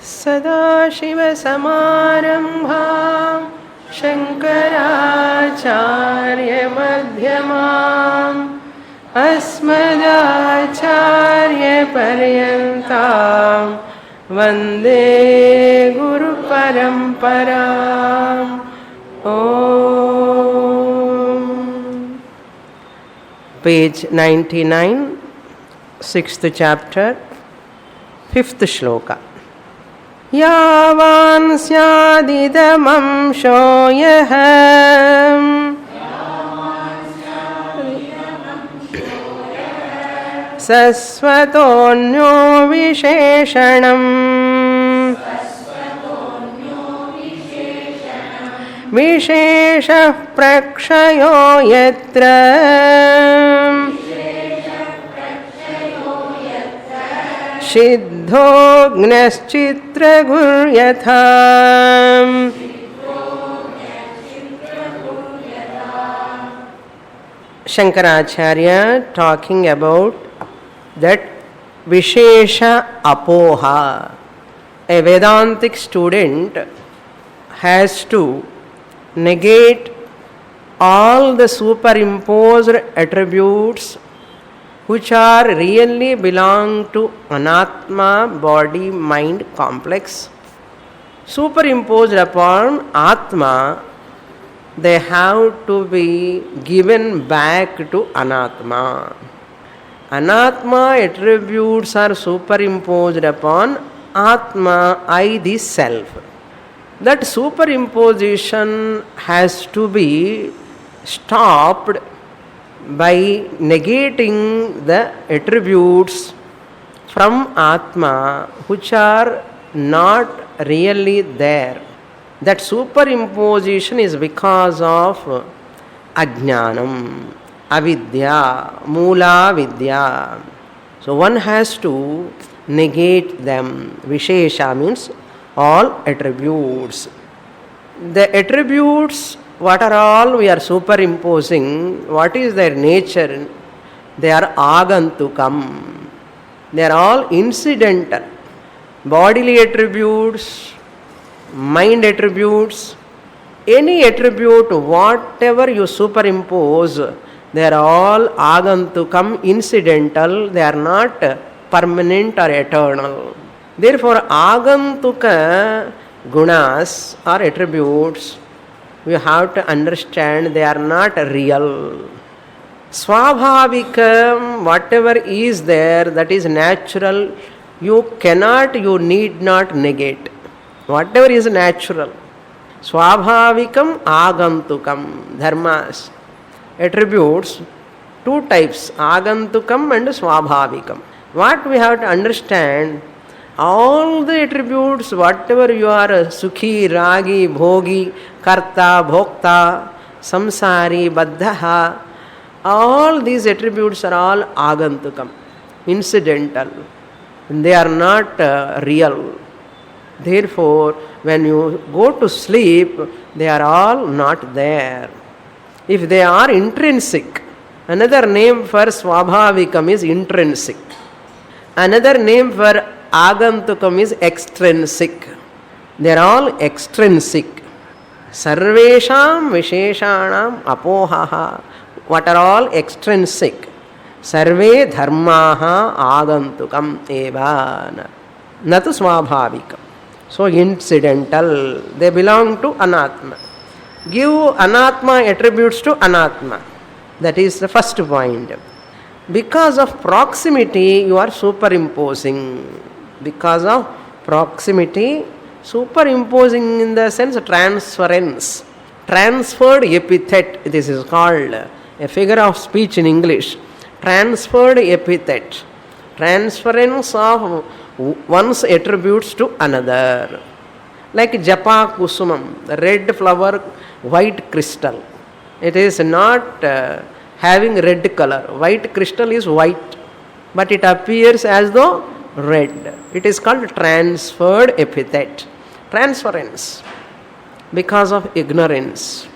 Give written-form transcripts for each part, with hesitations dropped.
सदाशिवसमारम्भां शङ्कराचार्यमध्यमाम् अस्मदाचार्यपर्यन्तां वन्दे गुरुपरम्पराम्. Page 99, 6th chapter, 5th shloka. यावान् स्यादिदमंशो यः सस्वतोऽन्यो विशेषणम् विशेषः प्रक्षयो यत्र सिद्धोऽग्नश्चित्रगुर्यथा. Shankaracharya talking about that Vishesha Apoha. A Vedantic student has to negate all the superimposed attributes which are really belong to Anatma, body, mind complex, superimposed upon Atma. They have to be given back to Anatma. Anatma attributes are superimposed upon Atma, I, the self. That superimposition has to be stopped by negating the attributes from Atma which are not really there. That superimposition is because of ajnanam, avidya, mula vidya. So one has to negate them. Vishesha means all attributes. The attributes, what are all we are superimposing, what is their nature? They are agantukam. They are all incidental. Bodily attributes, mind attributes, any attribute, whatever you superimpose, they are all agantukam, incidental. They are not permanent or eternal. Therefore, agantuka gunas or attributes, we have to understand they are not real. Swabhavikam, whatever is there, that is natural, you need not negate. Whatever is natural. Swabhavikam, agantukam, dharmas. Attributes, two types, agantukam and swabhavikam. What we have to understand, all the attributes, whatever you are, sukhi, ragi, bhogi, karta, bhokta, samsari, baddha, all these attributes are all agantukam, incidental. They are not real. Therefore, when you go to sleep, they are all not there. If they are intrinsic, another name for swabhavikam is intrinsic. Another name for agantukam is extrinsic. They are all extrinsic. Sarvesham visheshanam apohaha. What are all extrinsic? Sarve dharmaha agantukam eva. Natu swabhavikam. So incidental. They belong to Anatma. Give Anatma attributes to Anatma. That is the first point. Because of proximity, you are superimposing. Because of proximity, superimposing in the sense transference. Transferred epithet, this is called a figure of speech in English. Transferred epithet. Transference of one's attributes to another. Like japa kusumam, the red flower, white crystal. It is not having red color. White crystal is white, but it appears as though red. It is called transferred epithet. Transference. Because of ignorance.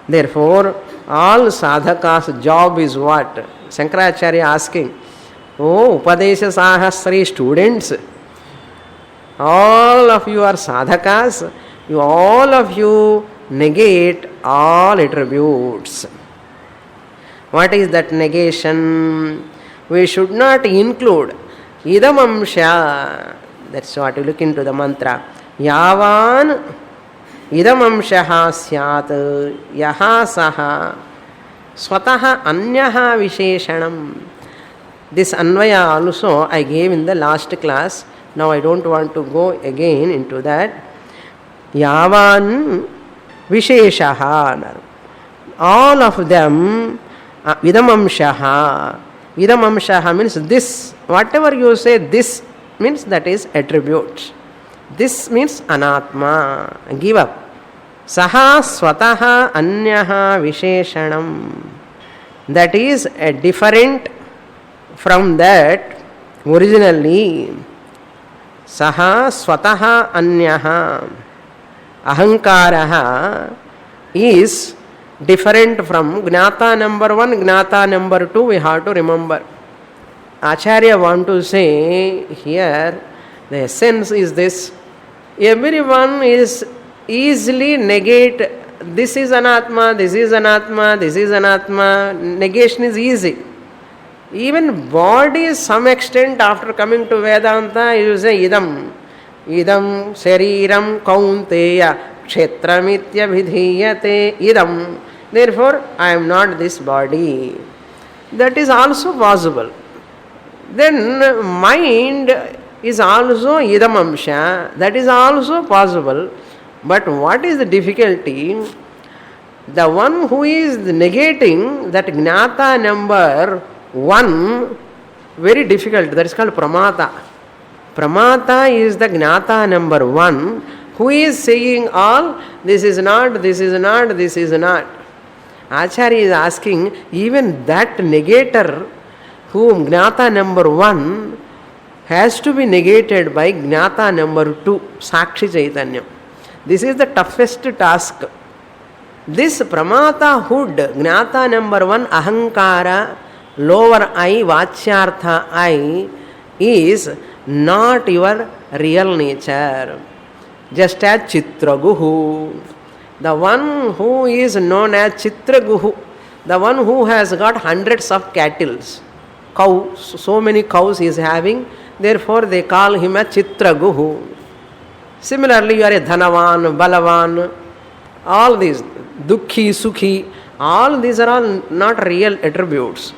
Therefore, all sadhakas' job is what? Shankaracharya asking, oh, Upadesha Sahasri students, All of you are sadhakas. All of you negate all attributes. What is that negation? We should not include idamamsha. That's what you look into the mantra. Yavan idamamshaha syat yaha saha swataha anyaha visheshanam. This anvaya also I gave in the last class. Now I don't want to go again into that. Yavan visheshaha. All of them idamamshaha. Idamamshaha means this. Whatever you say this means that is attribute. This means anatma. Give up. Saha swataha anyaha visheshanam. That is a different from that originally. Saha swataha anyaha. Ahankaraha is different from Gnata number 1, Gnata number 2. We have to remember. Acharya want to say here, the essence is this. Everyone is easily negate, this is anatma, this is anatma, this is anatma. Negation is easy. Even body, some extent, after coming to Vedanta, you say idam. Idam shariram kaunteya kshetramitya vidhiyate idam. Therefore, I am not this body. That is also possible. Then mind is also idamamsha. That is also possible. But what is the difficulty? The one who is negating that gnata number 1, very difficult. That is called pramata. Pramata is the gnata number 1 who is saying all, this is not, this is not, this is not. Acharya is asking, even that negator, whom gnata number 1 has to be negated by gnata number 2, Sakshi Chaitanya. This is the toughest task. This pramata hood, gnata number 1, ahankara, lower I, vachyartha I, is not your real nature. Just as Chitraguhu. The one who is known as Chitraguhu, the one who has got hundreds of cattle, cows, so many cows he is having, therefore they call him a Chitraguhu. Similarly, you are a Dhanavan, Balavan, all these, Dukhi, Sukhi, all these are all not real attributes.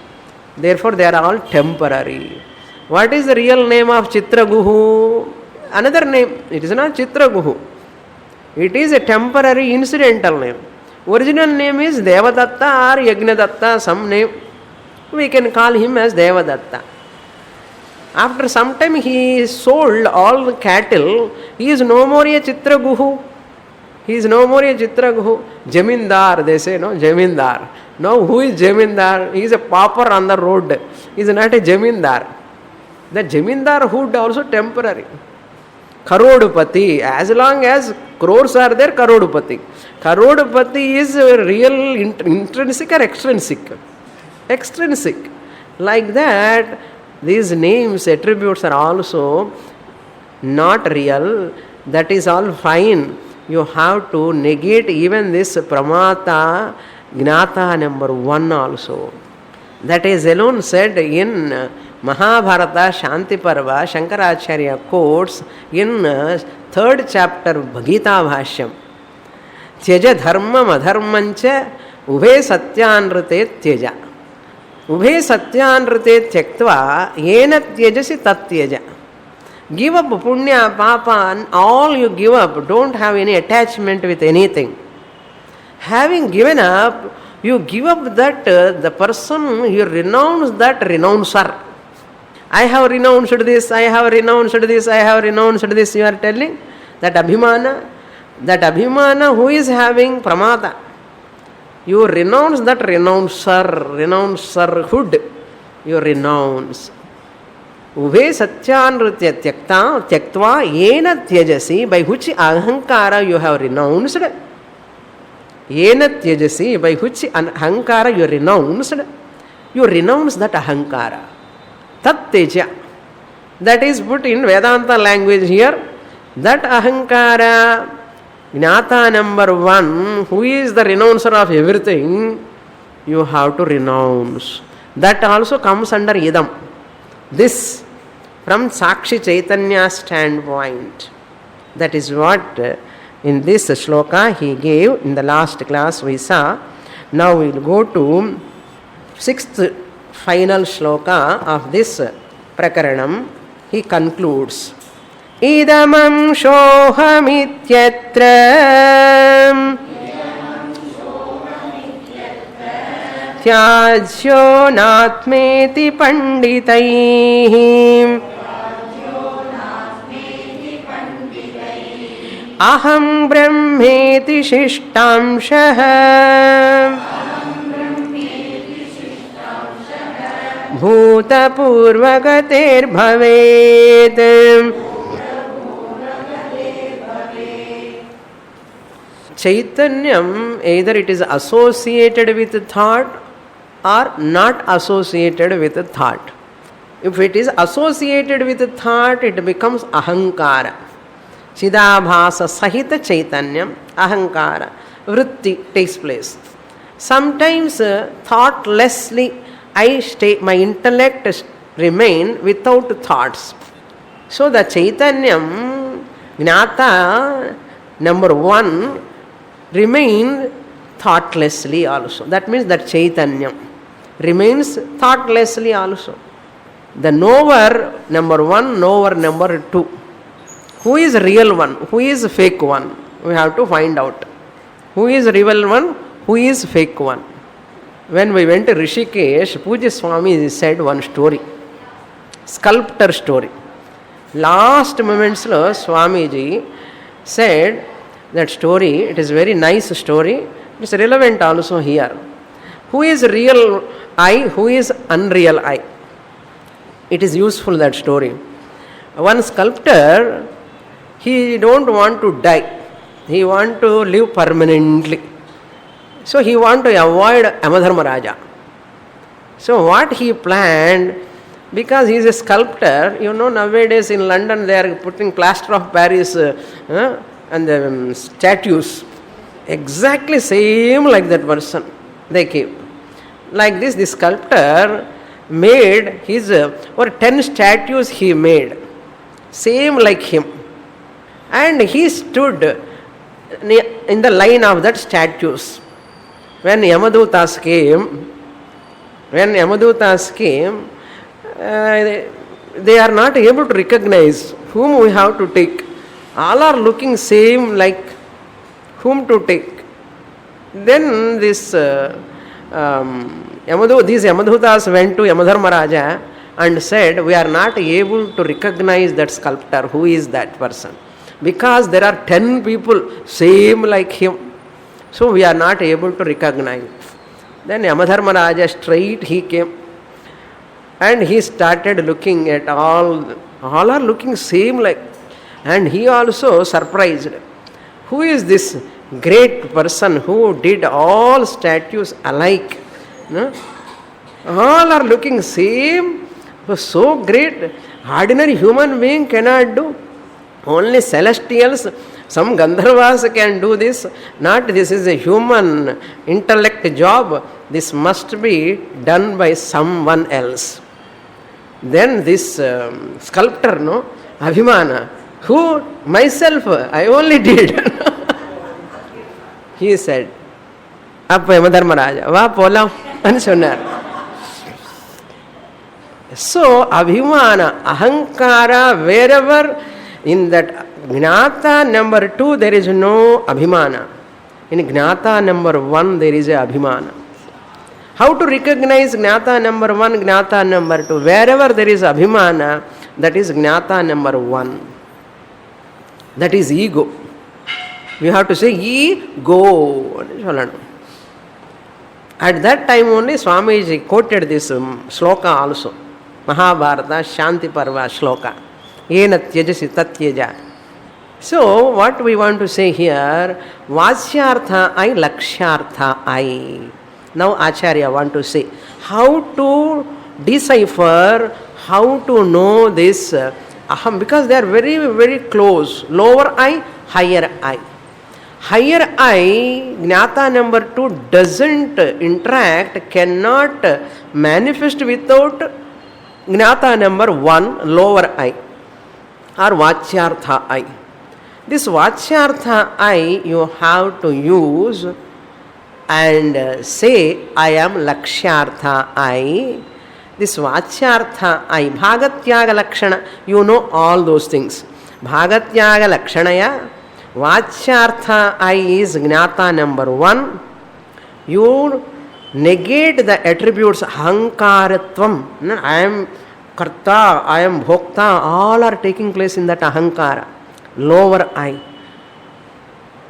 Therefore, they are all temporary. What is the real name of Chitraguhu? Another name. It is not Chitraguhu. It is a temporary incidental name. Original name is Devadatta or Yagnadatta, some name. We can call him as Devadatta. After some time he sold all the cattle. He is no more a Chitraguhu. He is no more a Chitraguhu. Jamindar, they say, no? Jamindar. No, who is Jamindar? He is a pauper on the road. He is not a Jamindar. The Jamindar hood also temporary. Karodpati, as long as crores are there, Karodpati. Karodpati is real intrinsic or extrinsic? Extrinsic. Like that, these names, attributes are also not real. That is all fine. You have to negate even this pramata, gnata number 1 also. That is alone said in Mahabharata Shanti Parva. Shankaracharya quotes in 3rd chapter Bhagita Bhashyam. Tyaja dharmam adharmancha ubhe satyanrite tyaja. Ubhe satyanrite tyaktva yena tyajasi tatyaja. Give up punya, papa, and all you give up. Don't have any attachment with anything. Having given up, you give up that the person, you renounce that renouncer. I have renounced this, I have renounced this, I have renounced this, you are telling. That abhimana who is having pramata. You renounce that renouncerhood. You renounce. Ubhe satyanritya tyaktva yena tyajasi, by which ahankara you have renounced. Yena tyajasi, by which ahankara you renounced. You renounce that ahankara. Tat teja. That is put in Vedanta language here. That ahankara, Jnata number one, who is the renouncer of everything, you have to renounce. That also comes under idam. This, from Sakshi Chaitanya standpoint. That is what in this shloka he gave. In the last class we saw. Now we will go to sixth final shloka of this prakaranam. He concludes. Idamam shohamityatra tyajyo natmeti panditaihi aham brahmeti shishtamshah bhutapurvagater bhavet. Chaitanyam, either it is associated with thought or not associated with thought. If it is associated with thought, it becomes ahankara. Chidabhasa sahita chaitanyam, ahankara, vritti takes place. Sometimes thoughtlessly my intellect remain without thoughts. So the chaitanyam, jnata number one, remain thoughtlessly also. That means that chaitanyam remains thoughtlessly also. The knower number one, knower number two. Who is real one? Who is fake one? We have to find out. Who is real one? Who is fake one? When we went to Rishikesh, Pujya Swami said one story. Sculptor story. Last moments lo Swamiji said that story. It is very nice story. It's relevant also here. Who is real I? Who is unreal I? It is useful, that story. One sculptor, he don't want to die. He want to live permanently. So he want to avoid Yamadharmaraja. So what he planned, because he is a sculptor, nowadays in London they are putting plaster of Paris and the statues exactly same like that person they keep. Like this sculptor made his 10 statues he made same like him, and he stood in the line of that statues. When Yamadutas came, they are not able to recognize whom we have to take. All are looking same like whom to take. Then these Yamadhutas went to Yamadharmaraja and said, we are not able to recognize that sculptor. Who is that person? Because there are 10 people same like him. So we are not able to recognize. Then Yamadharmaraja straight he came and he started looking at all are looking same like, and he also surprised. Who is this great person who did all statues alike? No? All are looking same, so great. Ordinary human being cannot do. Only celestials, some Gandharvas can do this. Not this is a human intellect job. This must be done by someone else. Then this sculptor, Abhimana, who myself, I only did. He said, Appa Yamadharmaraja, va polam, ani sonnar. So, Abhimana, Ahankara, wherever in that Gnata number 2, there is no Abhimana. In Gnata number 1, there is a Abhimana. How to recognize Gnata number 1, Gnata number 2? Wherever there is Abhimana, that is Gnata number 1. That is ego. We have to say ego. At that time only Swamiji quoted this shloka also. Mahabharata Shanti Parva shloka. Yena tyajasi tatyaja. So what we want to say here, Vasyartha I, Lakshyartha I. Now Acharya want to say how to decipher, how to know this aham, because they are very, very close. Lower I, higher I. Higher I, Gnata number 2 doesn't interact, cannot manifest without Gnata number 1, lower I, or Vachyartha I. This Vachyartha I you have to use and say, I am Lakshyartha I. This Vachyartha I, Bhagatyaga Lakshana, you know all those things. Bhagatyaga Lakshanaya, Vachyartha I is Gnata number 1. You negate the attributes Ahankaratvam. I am Karta, I am Bhokta, all are taking place in that Ahankara, lower I.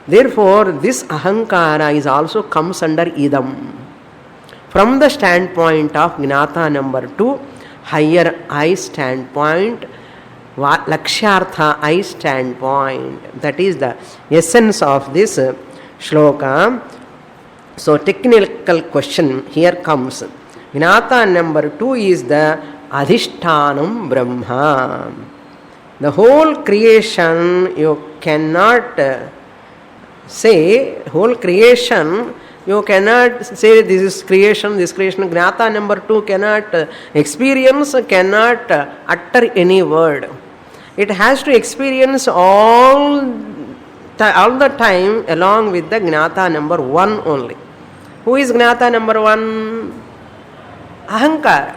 Therefore, this Ahankara is also comes under Idam. From the standpoint of Gnata number 2, higher I standpoint, Lakshyartha I standpoint. That is the essence of this shloka. So, technical question here comes. Gnata number 2 is the Adhishtanam Brahma. The whole creation you cannot say, whole creation you cannot say this is creation, Gnata number 2 cannot experience, cannot utter any word. It has to experience all the time along with the Gnata number 1 only. Who is Gnata number 1? Ahankara,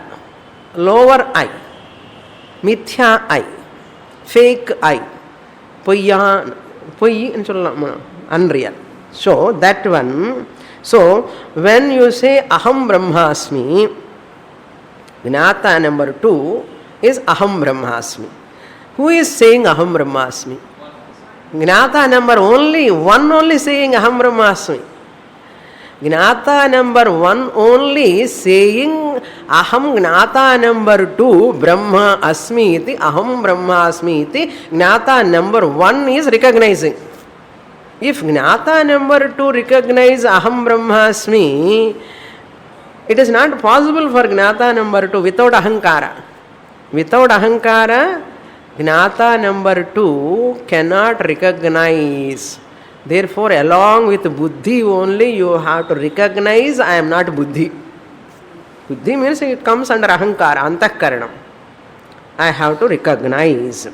lower I, Mithya I, fake I, unreal. So that one. So when you say Aham Brahmasmi, Gnata number 2 is Aham Brahmasmi. Who is saying Aham Brahmasmi? Gnata number 1 only saying Aham Brahmasmi. Gnata number 1 only saying Aham Gnata number 2 Brahma Asmi iti, Aham Brahmasmi iti. Gnata number 1 is recognizing. If Gnata number 2 recognize Aham Brahmasmi, it is not possible for Gnata number 2 without Ahankara. Without Ahankara, Gnata number 2 cannot recognize. Therefore, along with Buddhi only, you have to recognize I am not Buddhi. Buddhi means it comes under Ahankara, Antakaranam. I have to recognize.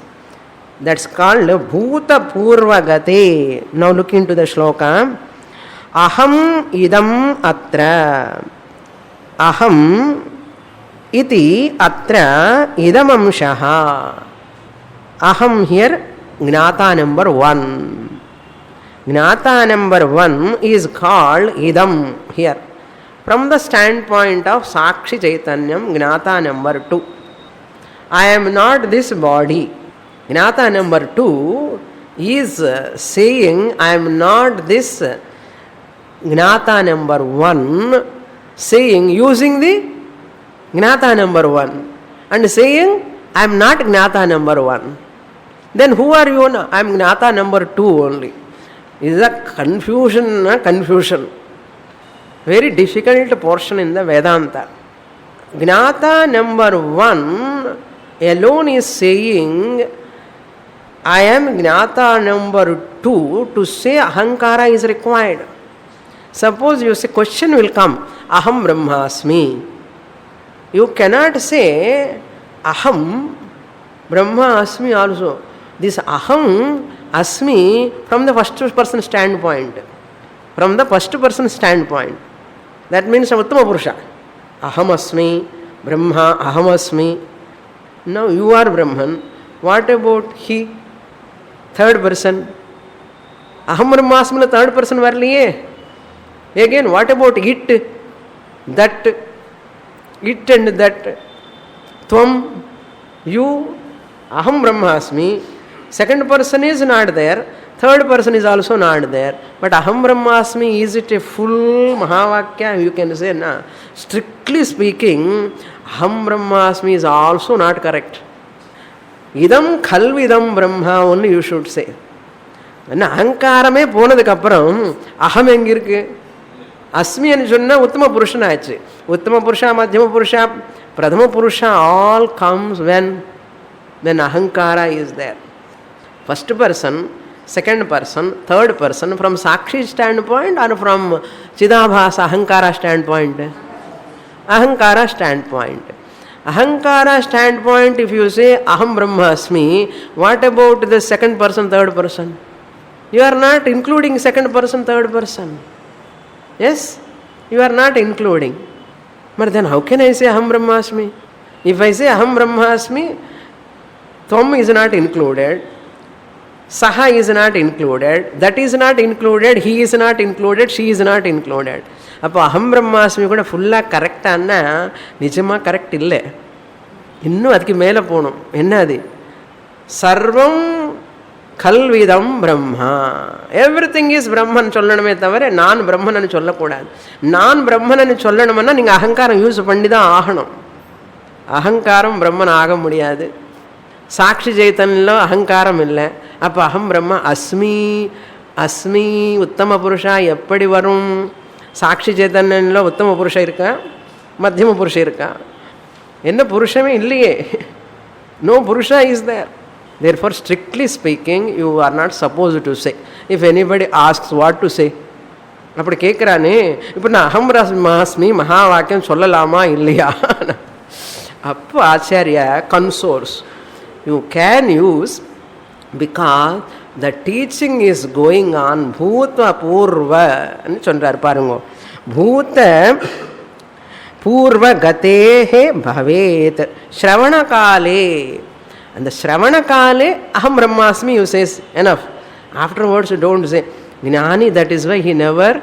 That's called Bhuta Purvagate. Now look into the shloka. Aham idam atra. Aham iti atra idam amshaha. Aham here, Gnata number 1. Gnata number 1 is called Idam here. From the standpoint of Sakshi Chaitanyam, Gnata number 2. I am not this body. Gnata number 2 is saying I am not this Gnata number 1, saying, using the Gnata number 1 and saying I am not Gnata number 1. Then who are you? I am Gnata number 2 only. Is a confusion. Very difficult portion in the Vedanta. Gnata number 1 alone is saying I am Gnata number 2. To say Ahankara is required. Suppose you say, question will come, Aham Brahmasmi. You cannot say Aham Brahmasmi also. This Aham Asmi from the first person standpoint. From the first person standpoint. That means Uttama Purusha. Aham Asmi, Brahma, Aham Asmi. Now you are Brahman. What about he? Third person. Aham Brahmasmi na third person varliye. Again, what about it? That. It and that. Tvam. You. Aham Brahmasmi. Second person is not there. Third person is also not there. But Aham Brahmasmi, is it a full Mahavakya? You can say, na. Strictly speaking, Aham Brahmasmi is also not correct. Idam Khalvidam Brahma only you should say. Ahankarame ponadukapram, Aham engirke. Asmi and Junna Uttama Purusha Uttama Purusha, Madhyama Purusha, Pradhama Purusha all comes when then ahankara is there. First person, second person, third person, from Sakshi standpoint or from Chidabhasa Ahankara standpoint? Ahankara standpoint. Ahankara standpoint, if you say Aham Brahmasmi, what about the second person, third person? You are not including second person, third person. Yes? You are not including. But then how can I say Aham Brahmasmi? If I say Aham Brahmasmi, Tvam is not included, Saha is not included, that is not included, he is not included, she is not included. அப்போ அகம் பிரம்மாஸ்மி கூட ஃபுல்லாக கரெக்டானா நிஜமாக correct இல்லை, இன்னும் அதுக்கு மேலே போகணும். என்ன அது? சர்வம் கல்விதம் பிரம்மா, எவ்ரி திங் இஸ் பிரம்மன் சொல்லணுமே தவிர நான் பிரம்மன்னு சொல்லக்கூடாது. நான் பிரம்மன்னு சொல்லணும்னா நீங்கள் அகங்காரம் யூஸ் பண்ணி தான் ஆகணும். அகங்காரம் பிரம்மன் ஆக முடியாது. சாட்சி சைத்தன்யத்தில் அகங்காரம் இல்லை. அப்போ அகம் பிரம்ம அஸ்மி அஸ்மி உத்தம புருஷா எப்படி வரும்? சாட்சி சைத்தன்யத்தில் உத்தம புருஷன் இருக்கா, மத்தியம புருஷன் இருக்கா? என்ன புருஷமே இல்லையே. No purusha is there. Therefore, strictly speaking, you are not supposed to say. If anybody asks what to say, அப்படி கேட்குறானே, இப்போ நான் அகம் பிரம்மாஸ்மி மகா வாக்கியம் சொல்லலாமா இல்லையா? அப்போ Acharya கன்சோர்ஸ் you can use, because the teaching is going on. பூத பூர்வன்னு சொல்றார் பாருங்க. பூத பூர்வ கதேஹே பவேத் ஸ்ரவண காலே. அந்த ஸ்ரவண காலே அஹம் பிரம்மாஸ்மி you says enough. Afterwards don't say. ஞானி, that is why he never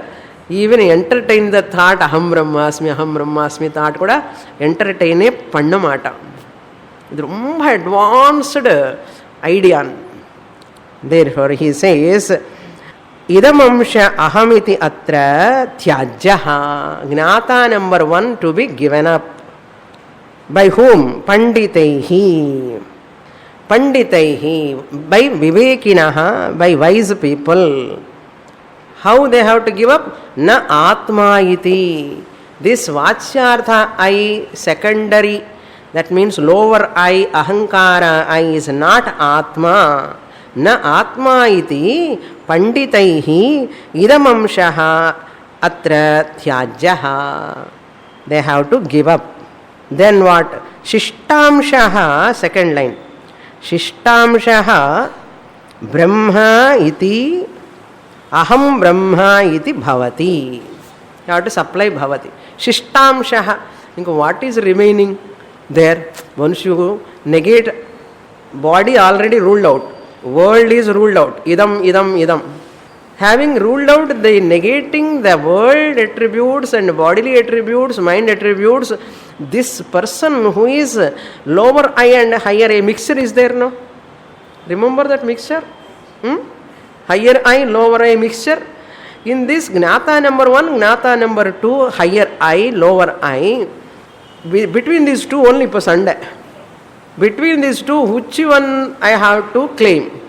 even entertain the thought அஹம் பிரம்மாஸ்மி தாட் கூட என்டர்டெயினே பண்ண மாட்டான். இது ரொம்ப advanced idea. Therefore he says idam amsha ahamiti atra tyajyaha. Gnata number 1 to be given up. By whom? Panditaihi. Panditaihi, by vivekinaha, by wise people. How they have to give up? Na atma iti. This vachyartha I, secondary, that means lower I, ahankara I is not atma. Na atma iti panditaihi idam amshaha atra tyajyaha. They have to give up. Then what? Shishtamshaha, second line. Shishtamshaha brahma iti aham brahma iti bhavati. You have to supply bhavati. Shishtamshaha. What is remaining there? Once you negate, body already ruled out, world is ruled out, idam. Having ruled out the negating the world attributes and bodily attributes, mind attributes, this person who is lower I and higher I, mixture is there, no? Remember that mixture? Higher I, lower I mixture. In this gnata number 1, gnata number 2, higher I, lower I, between these two only pasanda. Between these two, which one I have to claim?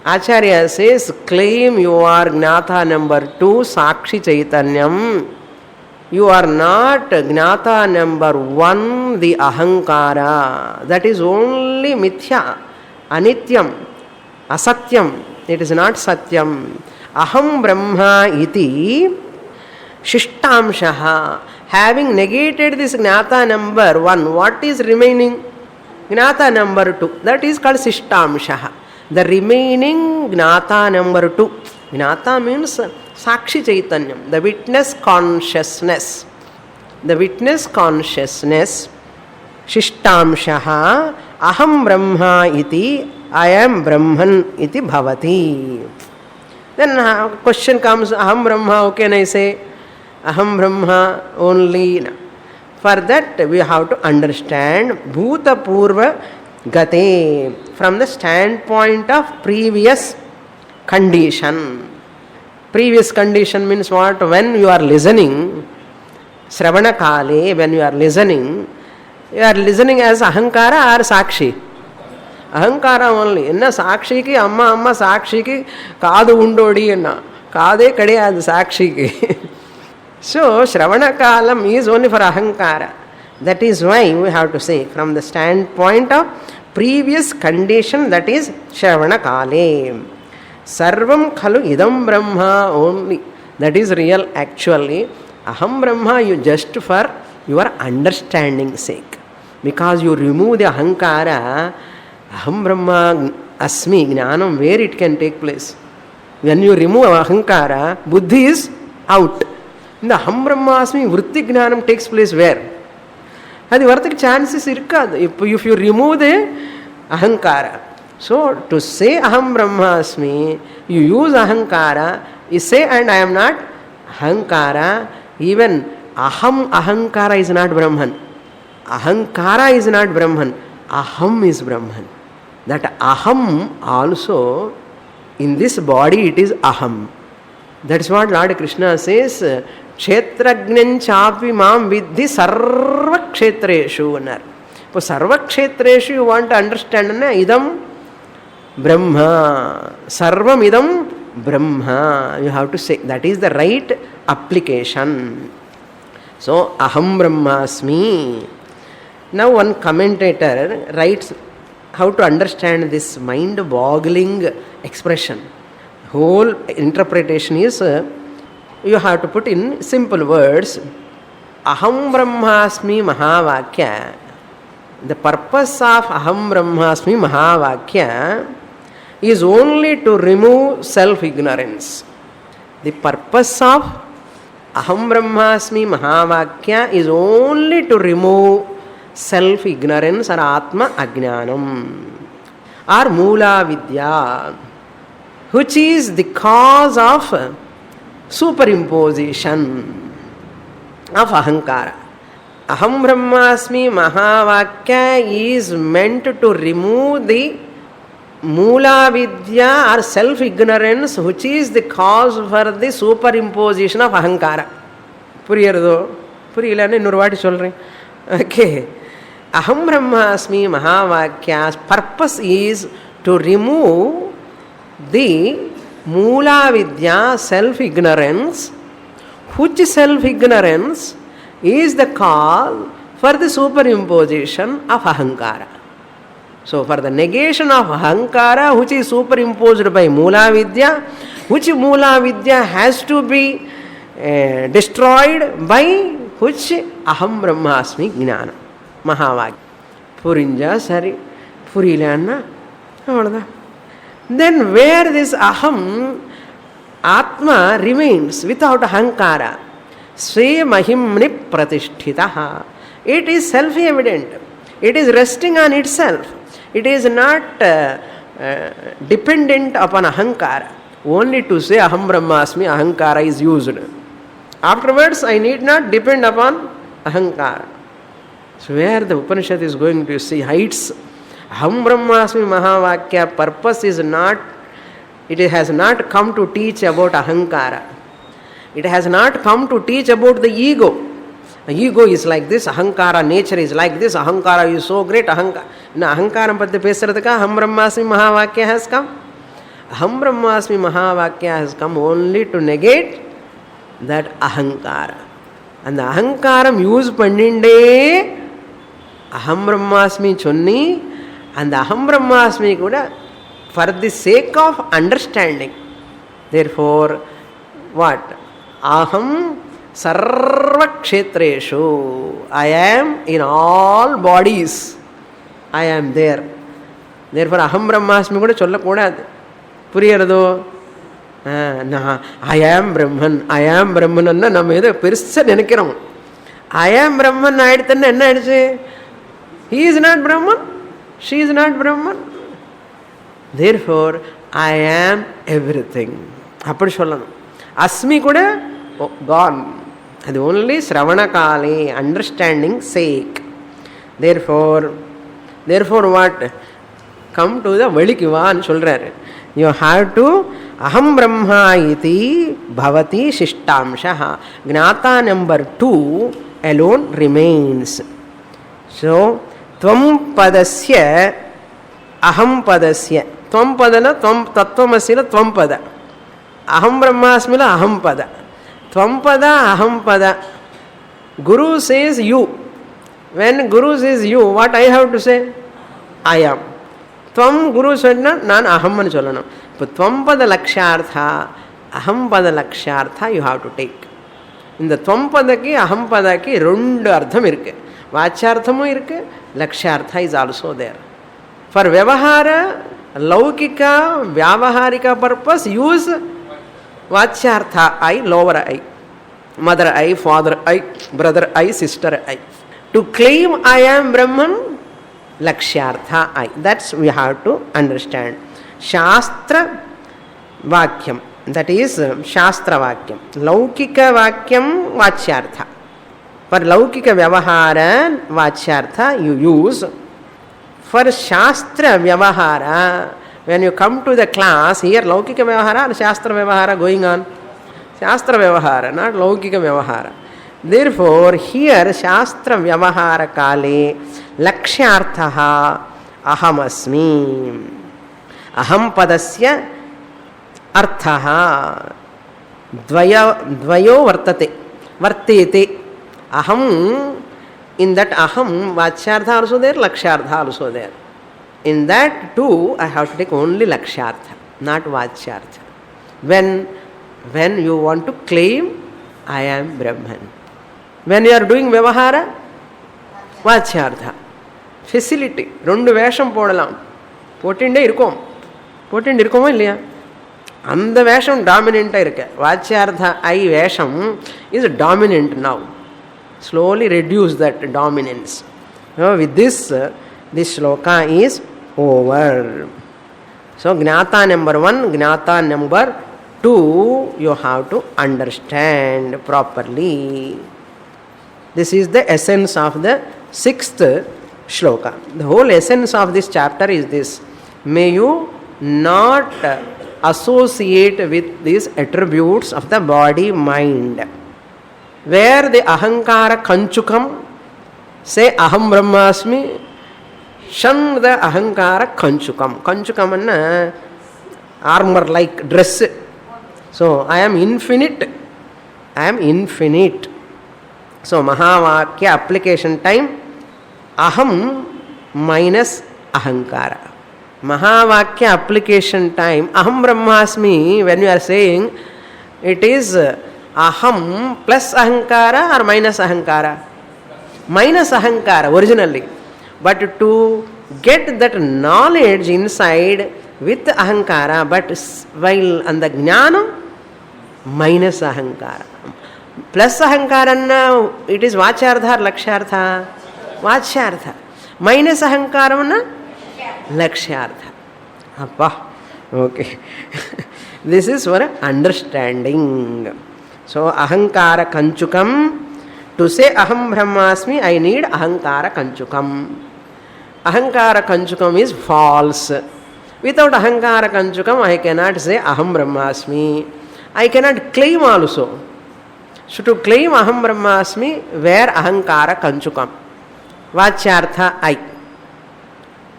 Acharya says, claim you are gnata number 2, Sakshi Chaitanyam. You are not gnata number 1, the ahankara. That is only mithya, anityam, asatyam. It is not satyam. Aham brahma iti shishtamshaha. Having negated this gnata number 1, what is remaining? Gnata number 2. That is called shishtamshaha. The remaining gnata number 2. Gnata means Sakshi Chaitanyam, the witness consciousness. The witness consciousness. Shishtamshaha aham brahma iti, I am Brahman iti bhavati. Then question comes, aham brahma, how can I say? Aham Brahma only. For that we have to understand Bhuta Purva Gate from the standpoint of previous condition. Previous condition means what? When you are listening, Sravana Kale, when you are listening as Ahankara or Sakshi? Ahankara only. Enna Sakshi ki, amma Sakshi ki, kaadu undodi enna. Kaade kadiyadu Sakshi ki. So, Shravana Kalam is only for Ahankara. That is why we have to say, from the standpoint of previous condition, that is Shravana Kale. Sarvam Khalu Idam Brahma only. That is real actually. Aham Brahma you just for your understanding sake. Because you remove the Ahankara, Aham Brahma Asmi, Jnanam, where it can take place. When you remove Ahankara, Buddhi is out. In the Aham Brahma Asmi, Vritti Jnanam takes place where? అది వరతకి chances ఇరుకాదు if you remove the అహంకార. So to say అహం బ్రహ్మాస్మి you use అహంకార, you say and I'm not అహంకార. Even అహంకార is not Brahman, అహంకార ఈజ్ నాట్ బ్రహ్మన్, అహం ఈజ్ బ్రహ్మన్. దట్ అహం also in this body it is అహం. That is what Lord Krishna says, క్షేత్రజ్ఞంచాపి మాం విద్ధి సర్వక్షేత్రేషు అన్నారు. ఇప్పుడు సర్వక్షేత్రేషు యూ వాంట్ టు అండర్స్టాండ్ అన్న ఇదం బ్రహ్మ, సర్వం ఇదం బ్రహ్మ. You have to say that is the right application. So అహం బ్రహ్మాస్మి. Now one commentator rights how to understand this mind boggling expression. Whole interpretation is you have to put in simple words. Aham Brahmasmi Mahavakya. The purpose of Aham Brahmasmi Mahavakya is only to remove self-ignorance. The purpose of Aham Brahmasmi Mahavakya is only to remove self-ignorance or Atma Ajnanam or Moola Vidya, which is the cause of superimposition of ahankara. Aham Brahmasmi Mahavakya is meant to remove the Moola Vidya or self-ignorance which is the cause for the superimposition of ahankara. புரியுறதோ? புரியலன்னு இன்னொரு வாட்டி சொல்கிறேன். Okay. Aham Brahmasmi Mahavakya's purpose is to remove the Moola Vidya, self-ignorance, which self-ignorance is the cause for the superimposition of Ahankara. So for the negation of Ahankara, which is superimposed by Moola Vidya, which Moola Vidya has to be destroyed by which Aham Brahmasmi Jnana Mahavakya. Purinja sari, Purilanna, avladha. Then where this aham, atma remains without ahankara, sve mahimni pratisthitaha. It is self-evident. It is resting on itself. It is not dependent upon ahankara. Only to say aham brahmasmi, ahankara is used. Afterwards, I need not depend upon ahankara. So where the Upanishad is going to see heights. Aham Brahmasmi Mahavakya purpose is not, it has not come to teach about ahankara. It has not come to teach about the ego. The ego is like this, ahankara nature is like this, ahankara is so great, ahankara. Na ahankaram padde pesaradaka Aham Brahmasmi Mahavakya has come. Aham Brahmasmi Mahavakya has come only to negate that ahankara. And the ahankaram use panninde Aham Brahmasmi chonni. And the Aham Brahmasmi kuda for the sake of understanding. Therefore, what? Aham sarva kshetreshu. I am in all bodies. I am there. Therefore, Aham Brahmasmi kuda cholla kodadu. Puriyarado? I am Brahman. I am Brahman anna nama edo perusa nenakkiram. I am Brahman aayiduthanna enna aiduchu? He is not Brahman. She is not Brahman. Therefore, I am everything. Appadi sollanu. Asmi kuda gone. Adi only Shravana Kale, understanding sake. Therefore what? Come to the Velikiva and solraru. You have to Aham Brahma iti bhavati shishtamshaha. Gnata number 2 alone remains. So त्वं पदस्य अहं पदस्य त्वं पदन त्वं तत्त्वमसि त्वं पद अहं ब्रह्मास्मि अहं पद त्वं पद अहं पद. Guru says you. When Guru says you, what I have to say? ஐயம். துவம் குரு சொன்னால் நான் அகம்னு சொல்லணும். இப்போ துவம் பத லக்ஷார்த்தா அகம் பத லக்ஷார்த்தா யூ ஹாவ் டு டேக். இந்த துவம் பதக்கு அகம் பதக்கு ரெண்டு அர்த்தம் இருக்குது. வாச்யார்த்தமும் இருக்குது, லக்ஷார்த்தா இஸ் ஆல்சோ தேர். ஃபார் விவகார லௌகிக வியாவகாரிக பர்பஸ் யூஸ் வாச்யார்த்தா I, lower I, mother I, father I, brother I, sister I. To claim I am Brahman, lakshyartha I. That's we have to understand. Shastra vakyam, that is shastra vakyam. Laukika vakyam vachyartha. For laukika vyavahara vachyartha you use. For shastra vyavahara, when you come to the class, here laukika vyavahara or shastra vyavahara going on? Shastra vyavahara, not laukika vyavahara. Therefore, here shastra vyavahara kale lakshyarthaha ahamasmi. Aham padasya arthaha dvayo vartete. Aham, in that aham, vachyartha also there, lakshyartha also there. In that too, I have to take only lakshyartha, not vachyartha. When you want to claim I am Brahman. When you are doing vyavahara, vachyartha. Facility. ரெண்டு வேஷம் போடலாம், போட்டுட்டே இருக்கோம். போட்டுட்டு இருக்கோமா இல்லையா? அந்த வேஷம் டாமினண்ட்டாக இருக்கு. வாச்யார்த்த ஐ வேஷம் is dominant now. Slowly reduce that dominance. With this shloka is over. So, gnata number 1, gnata number 2, you have to understand properly. This is the essence of the 6th shloka. The whole essence of this chapter is this. May you not associate with these attributes of the body, mind. Where the ahankara kanchukam, say aham brahmasmi, shun the ahankara kanchukam. Kanchukam anna armor like dress. So I am infinite. I am infinite. So Mahavakya application time, aham minus ahankara. Mahavakya application time, aham brahmasmi, when you are saying, it is aham plus ahankara or minus ahankara? Minus ahankara originally. But to get that knowledge inside with ahankara, but while on the jnanam, minus ahankara. Plus ahankara, it is vachyartha or lakshyartha? Vachyartha. Minus ahankara, lakshyartha. Appa. Okay. This is for understanding. So ahankara kanchukam. To say aham brahmasmi, I need ahankara kanchukam. Ahankara kanchukam is false. Without ahankara kanchukam, I cannot say aham brahmasmi. I cannot claim also. So to claim aham brahmasmi, where ahankara kanchukam? Vachyartha I.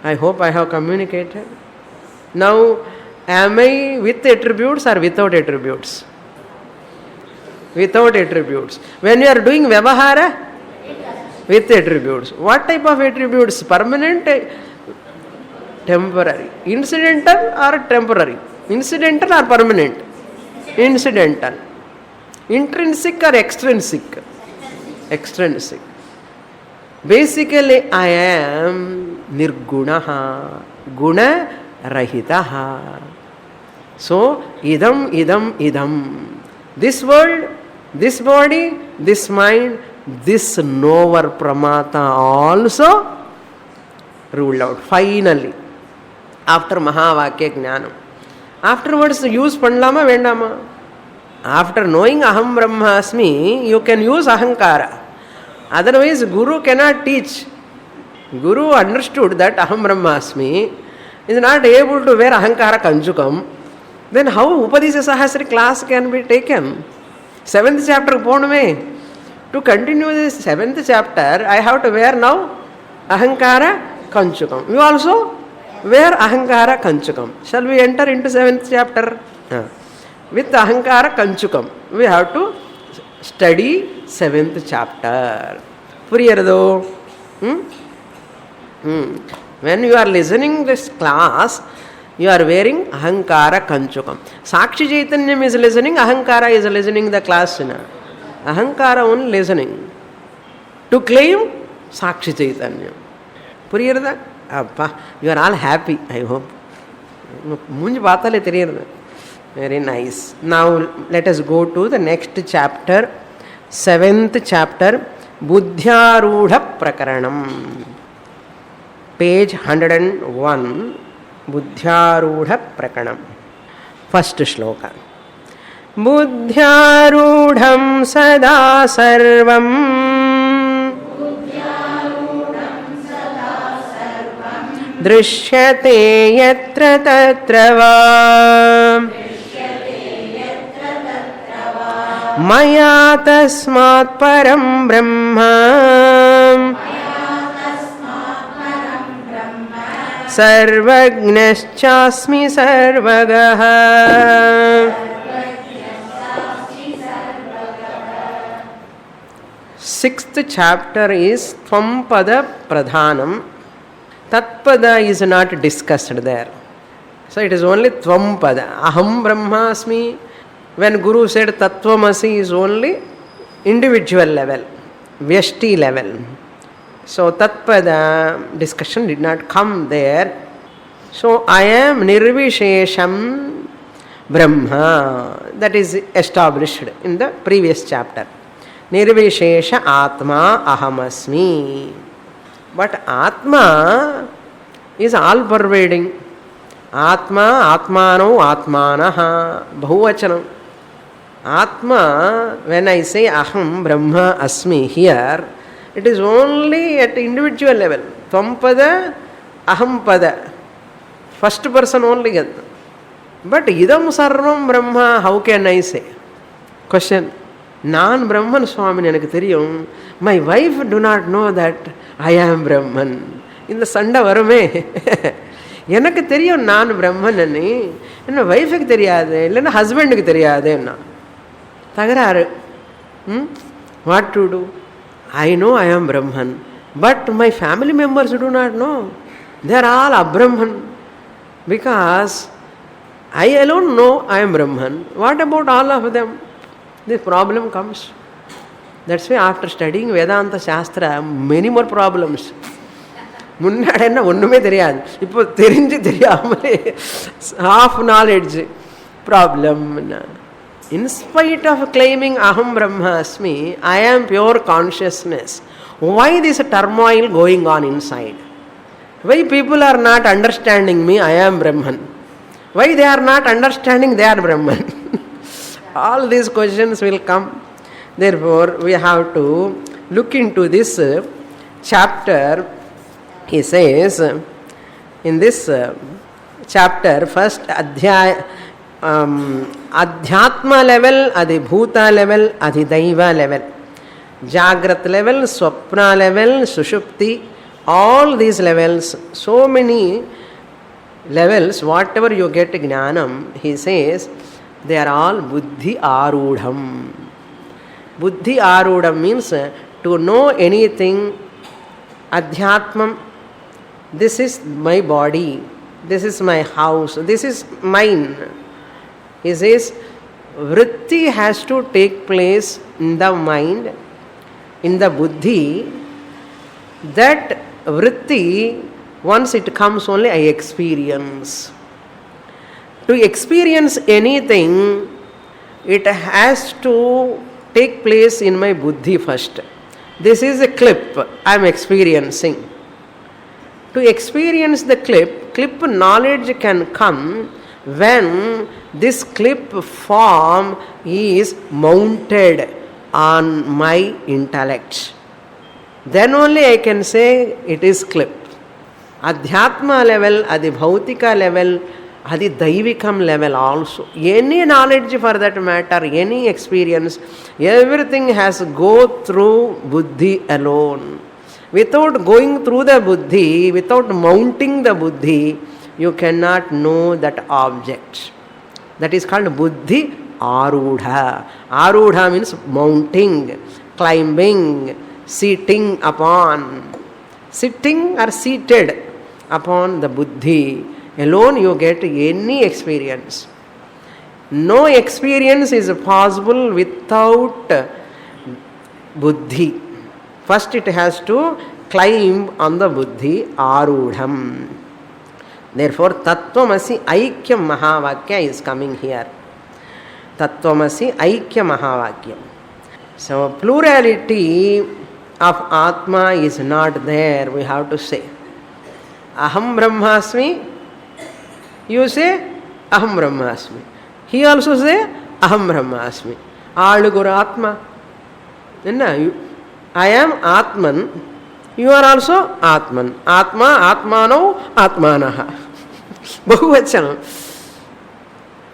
I hope I have communicated. Now, am I with attributes or without attributes? Without attributes. When you are doing vyavahara, with attributes. What type of attributes? Permanent, temporary. Incidental or temporary? Incidental or permanent? Incidental. Intrinsic or extrinsic? Extrinsic. Basically, I am nirgunaha, guna rahitaha. So, idam. This world, this body, this mind, this knower pramata also ruled out. Finally, after Mahavakya Jnanam. Afterwards, use Pandlama Vendama. After knowing Aham Brahmasmi, you can use Ahankara. Otherwise, Guru cannot teach. Guru understood that Aham Brahmasmi is not able to wear Ahankara Kanchukam. Then how Upadisha Sahasra class can be taken? 7th chapter Poname. To continue this 7th chapter, I have to wear now Ahankara Kanchukam. You also wear Ahankara Kanchukam. Shall we enter into 7th chapter? With Ahankara Kanchukam, we have to study 7th chapter. Puriyarado? When you are listening this class, you are wearing Ahankara Kanchukam. Sakshi Chaitanyam is listening, Ahankara is listening the class. Ahankara only listening. To claim Sakshi Chaitanyam. Puriyarada? Appa, you are all happy, I hope. Munj baatale theriyarada. Very nice. Now let us go to the next chapter, 7th chapter, Buddhyarudha Prakaranam. Page 101, Buddhyarudha Prakaranam. First shloka. Buddhyarudham sada sarvam drishyate yatra tatra va maya tasmat param brahma sarvagnaschasmi sarvagaha. Sixth chapter is Tvampada Pradhanam. Tatpada is not discussed there. So it is only Tvampada. Aham Brahmasmi. When Guru said Tattvamasi is only individual level, Vyashti level. So Tatpada discussion did not come there. So I am Nirvishesham Brahma. That is established in the previous chapter. Nirvishesha Atma Ahamasmi. But Atma is all pervading. Atma, Atmano, Atmanaha, Bahuvachanam. Atma, when I say Aham Brahma Asmi here, it is only at individual level. Tvampada, Ahampada. First person only. But Idam Sarvam Brahma, how can I say? Question. Nan Brahman Swami enakku theriyum. My wife do not know that I am Brahman. In the Sanda varume. எனக்கு தெரியும் நான் பிரம்மன்னு, என்ன வைஃபுக்கு தெரியாது, இல்லைன்னா ஹஸ்பண்டுக்கு தெரியாதுன்னா தகராறு. What to do? I know I am Brahman, but my family members do not know. They are all அப்ரம்மன். Because I alone know I am Brahman. What about all of them? This problem comes. That's why after studying Vedanta Shastra, many more problems. முன்னாடி என்ன ஒன்றுமே தெரியாது, இப்போ தெரிஞ்சு தெரியாமலே half knowledge problem. In spite of claiming Aham Brahmasmi, I am pure consciousness. Why this turmoil going on inside? Why people are not understanding me, I am Brahman? Why they are not understanding they are Brahman? All these questions will come. Therefore, we have to look into this chapter. He says, in this chapter, first Adhyatma level, Adhibhuta level, Adhidaiva level, Jagrat level, Swapna level, Sushupti, all these levels, so many levels, whatever you get Jnanam, he says, they are all Buddhi Arudham. Buddhi Arudham means to know anything. Adhyatmam, this is my body, this is my house, this is mine. He says, vritti has to take place in the mind, in the buddhi. That vritti, once it comes only, I experience. To experience anything, it has to take place in my buddhi first. This is a clip I am experiencing. To experience the clip knowledge can come when this clip form is mounted on my intellect. Then only I can say it is clip. Adhyatma level, Adhibhautika level, Adhidaivikam level also. Any knowledge for that matter, any experience, everything has to go through buddhi alone. Without going through the buddhi, without mounting the buddhi, you cannot know that object. That is called buddhi arudha. Arudha means mounting, climbing, sitting upon. Sitting or seated upon the buddhi, alone you get any experience. No experience is possible without buddhi. First it has to climb on the buddhi, arudham. Therefore, Tattvamasi Aikyam Mahavakya is coming here. Tattvamasi Aikya Mahavakyam. So, plurality of Atma is not there, we have to say. Aham Brahmasmi, you say Aham Brahmasmi. He also say Aham Brahmasmi. Alugur Atma. I am Atman, you are also Atman. Atma, Atmano, Atmanaha. Bahuvachanam.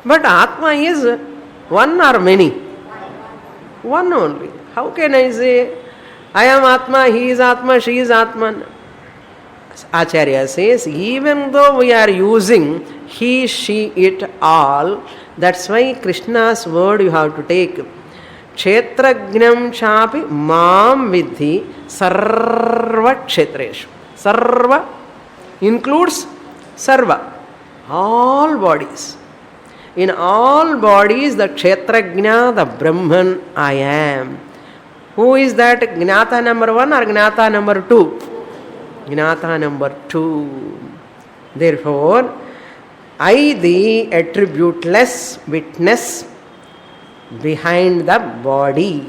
But Atma is one or many? One only. How can I say, I am Atma, he is Atma, she is Atman? Acharya says, even though we are using he, she, it, all, that's why Krishna's word you have to take. Kshetragnam chapi mam vidhi sarva kshetreshu. Sarva includes sarva, all bodies. In all bodies, the Kshetrajna, the Brahman, I am. Who is that? Gnata number 1 or Gnata number 2? Gnata number 2. Therefore, I, the attributeless witness behind the body.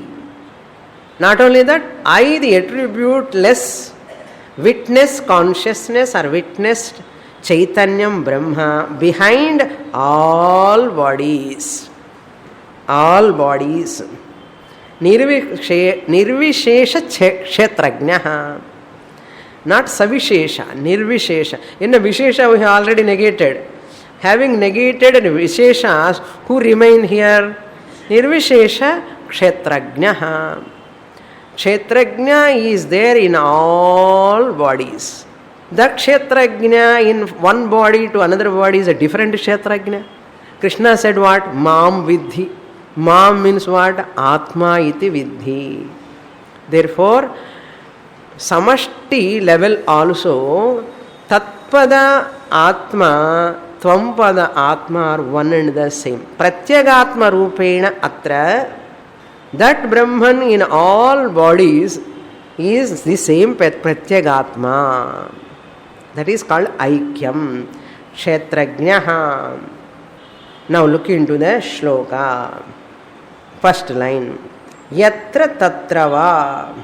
Not only that, I, the attributeless witness consciousness or witnessed Chaitanyam Brahma behind all bodies. All bodies. Nirvishesha Kshetrajnaha. Not Savishesha, Nirvishesha. In the Vishesha we have already negated. Having negated Visheshas, who remain here? Nirvishesha Kshetrajnaha. Kshetrajna is there in all bodies. That Kshetrajna in one body to another body is a different Kshetrajna. Krishna said what? Mam vidhi. Mam means what? Atma iti vidhi. Therefore, Samashti level also, Tatpada Atma, Tvampada Atma are one and the same. Pratyagatma Rupena Atra, that Brahman in all bodies is the same Pratyagatma. That is called Aikyam, Kshetrajnaha. Now look into the shloka. First line. Yatra tatrava.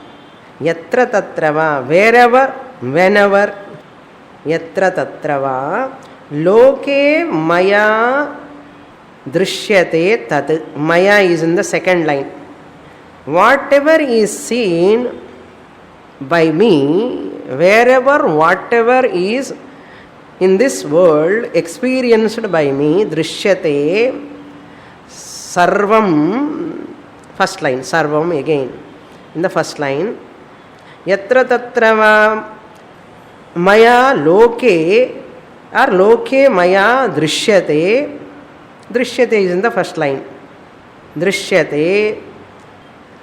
Yatra tatrava. Wherever, whenever. Yatra tatrava. Loke maya drishyate tat. Maya is in the second line. Whatever is seen by me, wherever, whatever is in this world experienced by me, drishyate, sarvam, first line, sarvam again, in the first line, yatra tatrava maya loke, or loke maya drishyate, drishyate is in the first line, drishyate,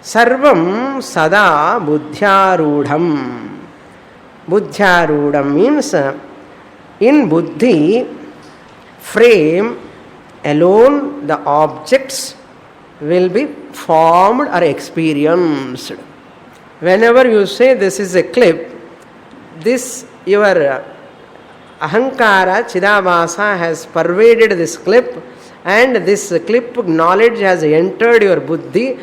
sarvam sada buddhyarudham. Buddhyarudham means in buddhi frame alone the objects will be formed or experienced. Whenever you say this is a clip, this your ahankara chidabhasa has pervaded this clip, and this clip knowledge has entered your buddhi,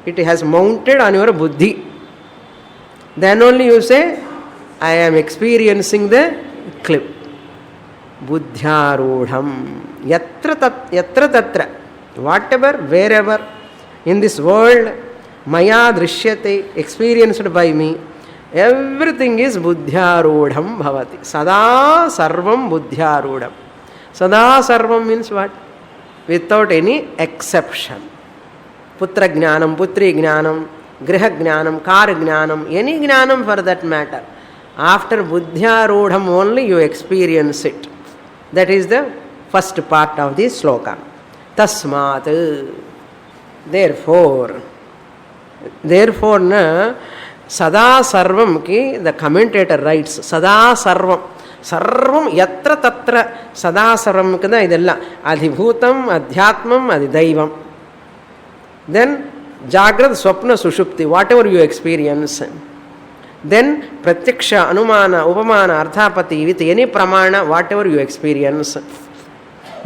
it has mounted on your buddhi. Then only you say, I am experiencing the clip. Buddhyarudham. Yatra tatra. Whatever, wherever in this world, maya drishyate, experienced by me, everything is buddhyarudham bhavati. Sada sarvam buddhyarudham. Sada sarvam means what? Without any exception. Putra jnanam, putri jnanam, griha jnanam, kar jnanam, any jnanam for that matter. After buddhyarudham only you experience it. That is the first part of the sloka. Tasmat. Therefore na sada sarvam ki the commentator writes sada sarvam. సర్వం ఎత్ర తత్ర సదా సర్వం కదా ఇదెల్ల అధిభూతం అధ్యాత్మం అది దైవం. Then జాగ్రత్త స్వప్న సుషుప్తి whatever you experience. Then ప్రత్యక్ష అనుమాన ఉపమాన అర్థాపతి విత్ ఎనీ ప్రమాణ whatever you experience.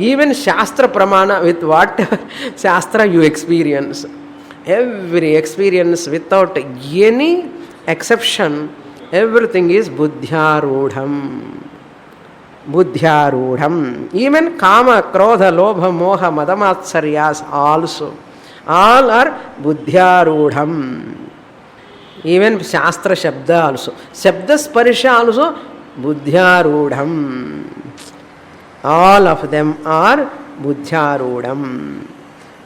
Even శాస్త్ర ప్రమాణ విత్ వాట్ ఎవర్ శాస్త్ర you experience. Every experience without any exception everything is బుద్ధ్యారూఢం. బుద్ధ్యారూఢం. ఈవెన్ కామ క్రోధ లోభ మోహ మదమాత్సర్యాస్ also all are buddhyarudham. Even shastra shabda also, shabda sparsha also buddhyarudham. All of them are buddhyarudham.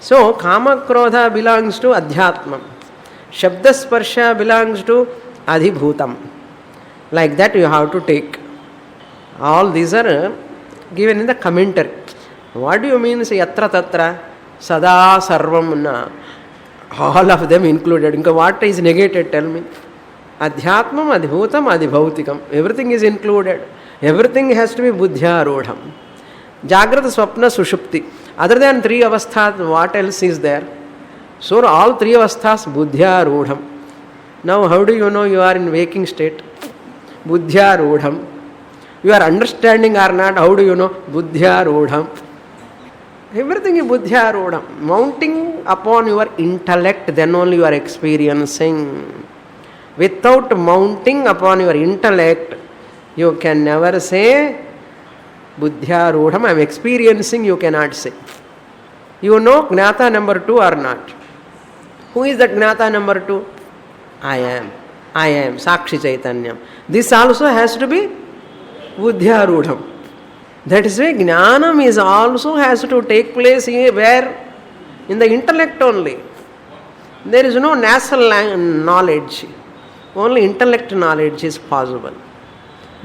So kama krodha belongs to adhyatmam, shabda sparsha belongs to adhibhutam. Like that you have to take. All these are given in the commentary. What do you mean say yatra tatra సదా సర్వం ఉన్న all of them included. ఇంకా what is negated tell me. అధ్యాత్మం అధిభూతం అధిభౌతికం everything is included. Everything has to be బుద్ధ్యారూఢం. జాగ్రత్త స్వప్న సుషుప్తి అదర్ దాన్ 3 అవస్థాస్ what else is there. So all 3 అవస్థాస్ బుద్ధ్యారూఢం. Now how do you know you are in waking state? బుద్ధ్యారూఢం. You are understanding or not, how do you know? బుద్ధ్యారూఢం. Everything is buddhyarudham. Mounting upon your intellect, then only you are experiencing. Without mounting upon your intellect, you can never say buddhyarudham, I am experiencing, you cannot say. You know Gnata number 2 or not? Who is that Gnata number 2? I am. I am. Sakshi Chaitanyam. This also has to be buddhyarudham. That is why Jnanam is also has to take place where? In the intellect only. There is no nasal knowledge. Only intellect knowledge is possible.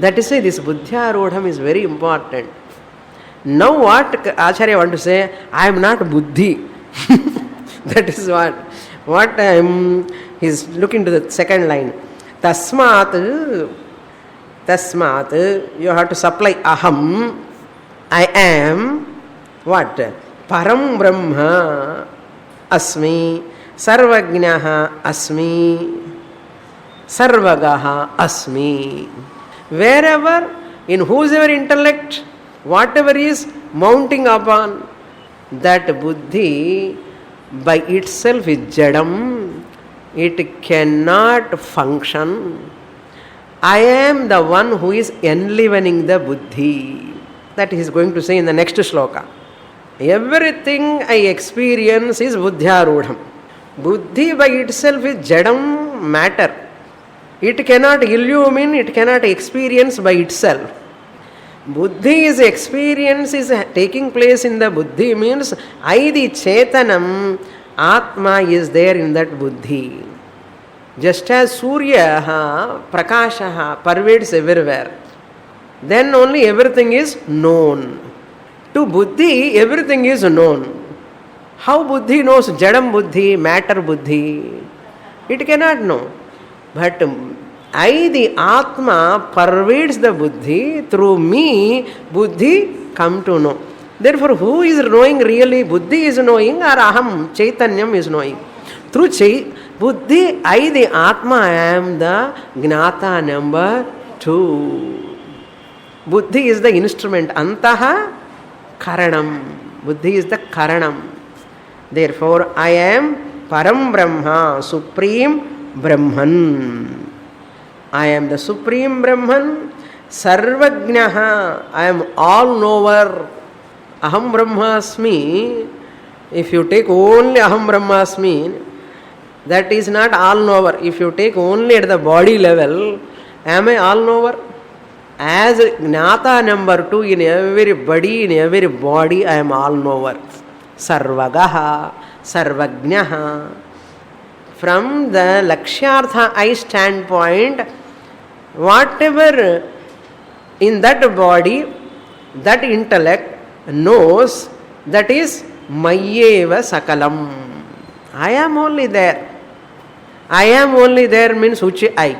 That is why this Buddhyarudham is very important. Now what Acharya want to say? I am not Buddhi. That is what. What he's looking to the second line. Tasmat, you have to supply aham. I am what? Param Brahma asmi, Sarvajnaha asmi, Sarvagaha asmi. Wherever, in whosoever intellect, whatever is mounting upon, that buddhi by itself is jadam, it cannot function. I am the one who is enlivening the buddhi. That he is going to say in the next shloka. Everything I experience is buddhyarudham. Buddhi by itself is jadam matter. It cannot illumine, it cannot experience by itself. Buddhi is experience is taking place in the buddhi means I the chetanam, Atma is there in that buddhi. Just as Surya Prakasha pervades everywhere. Then only everything is known. To buddhi, everything is known. How buddhi knows? Jadam buddhi, matter buddhi. It cannot know. But I, the Atma, pervades the buddhi. Through me, buddhi come to know. Therefore, who is knowing really? Buddhi is knowing or aham, Chaitanyam is knowing. Through buddhi, I, the Atma, am the Gnata number 2. Buddhi is the instrument. Antaha Karanam. Buddhi is the Karanam. Therefore, I am Param Brahma, Supreme Brahman. I am the Supreme Brahman. Sarvajnaha. I am all-knower. Aham Brahmasmi. If you take only Aham Brahmasmi, that is not all-knower. If you take only at the body level, am I all-knower? As Gnata number 2 in everybody, in every body, I am all-knower. Sarvagaha, Sarvajnaha. From the Lakshyartha I standpoint, whatever in that body, that intellect knows, that is Mayyeva Sakalam. I am only there. I am only there means which I?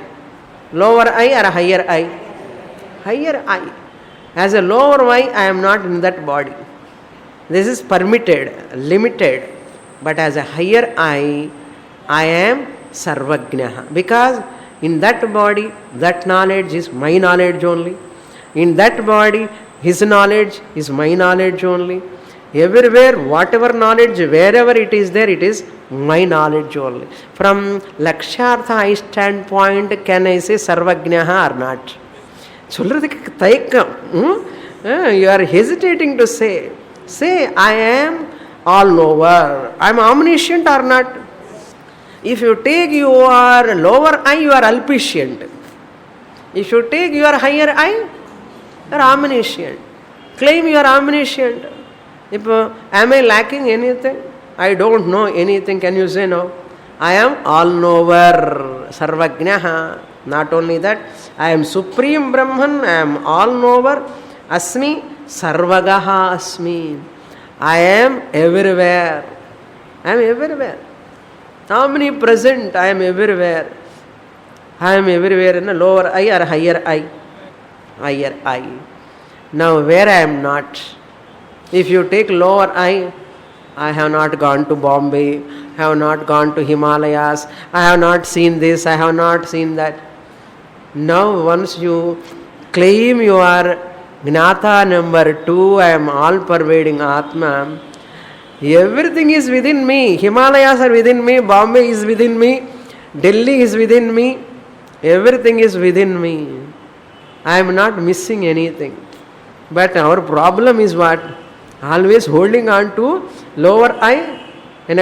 Lower I or higher I? higher I. As a lower I am not in that body. This is permitted, limited. But as a higher I am Sarvajnaha. Because in that body, that knowledge is my knowledge only. In that body, his knowledge is my knowledge only. Everywhere, whatever knowledge, wherever it is there, it is my knowledge only. From Lakshartha I standpoint, can I say Sarvajnaha or not? Solradhukku thayakkam. You are hesitating to say. Say, I am all over. I am omniscient or not? If you take your lower I, you are alpiscient. If you take your higher I, you are omniscient. Claim you are omniscient. If am I lacking anything? I don't know anything. Can you say no? I am all over. Sarvajnaha. Not only that, I am Supreme Brahman. I am all over. Asmi Sarvagaha Asmi. I am everywhere. I am everywhere. Omnipresent. I am everywhere. I am everywhere in a lower I or higher I. Higher I. Now where I am not? If you take lower I have not gone to Bombay, I have not gone to Himalayas, I have not seen this, I have not seen that. Now once you claim you are Gnata number 2, I am all pervading Atma, everything is within me. Himalayas are within me, Bombay is within me, Delhi is within me, everything is within me. I am not missing anything. But our problem is what? Always holding on to lower I. If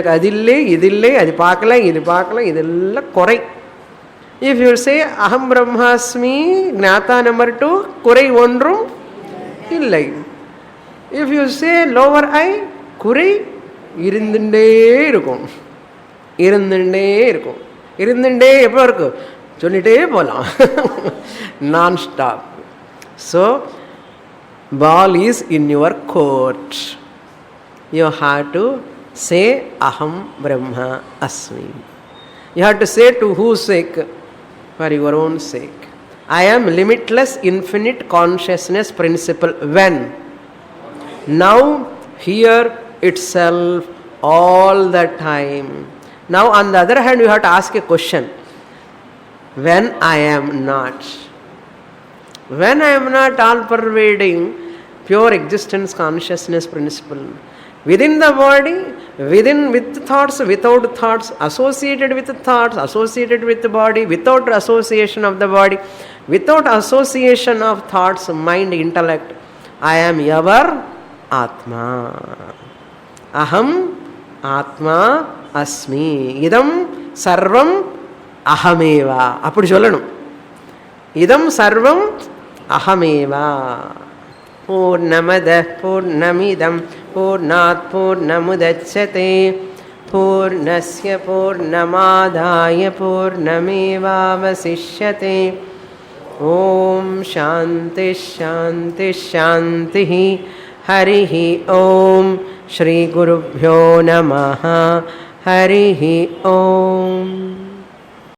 you say Aham Brahmasmi, Gnata number 2, Kurai Ondrum, illai. If you say lower I, Kurai, Irindinde irukum. Irindinde irukum. Irindinde epo irukku. Sollite polam. Non-stop. So, ball is in your court. You have to say Aham Brahma Asmi. You have to say to whose sake? For your own sake. I am limitless infinite consciousness principle. When? Now, here itself, all the time. Now on the other hand, you have to ask a question. When I am not. When I am not all pervading pure existence consciousness principle, within the body, with thoughts, without thoughts, associated with thoughts, associated with the body, without association of the body, without association of thoughts, mind, intellect, I am ever Atma. Aham Atma Asmi. Idam Sarvam Ahameva. Appudu sollanum. Idam Sarvam Ahameva. Purnamadah Purnamidam Purnat Purnamudachyate Purnasya Purnamadaya Purnameva Vasishyate. Om Shanti Shanti Shanti Harihi Om Shri Gurubhyo Namaha Harihi Om.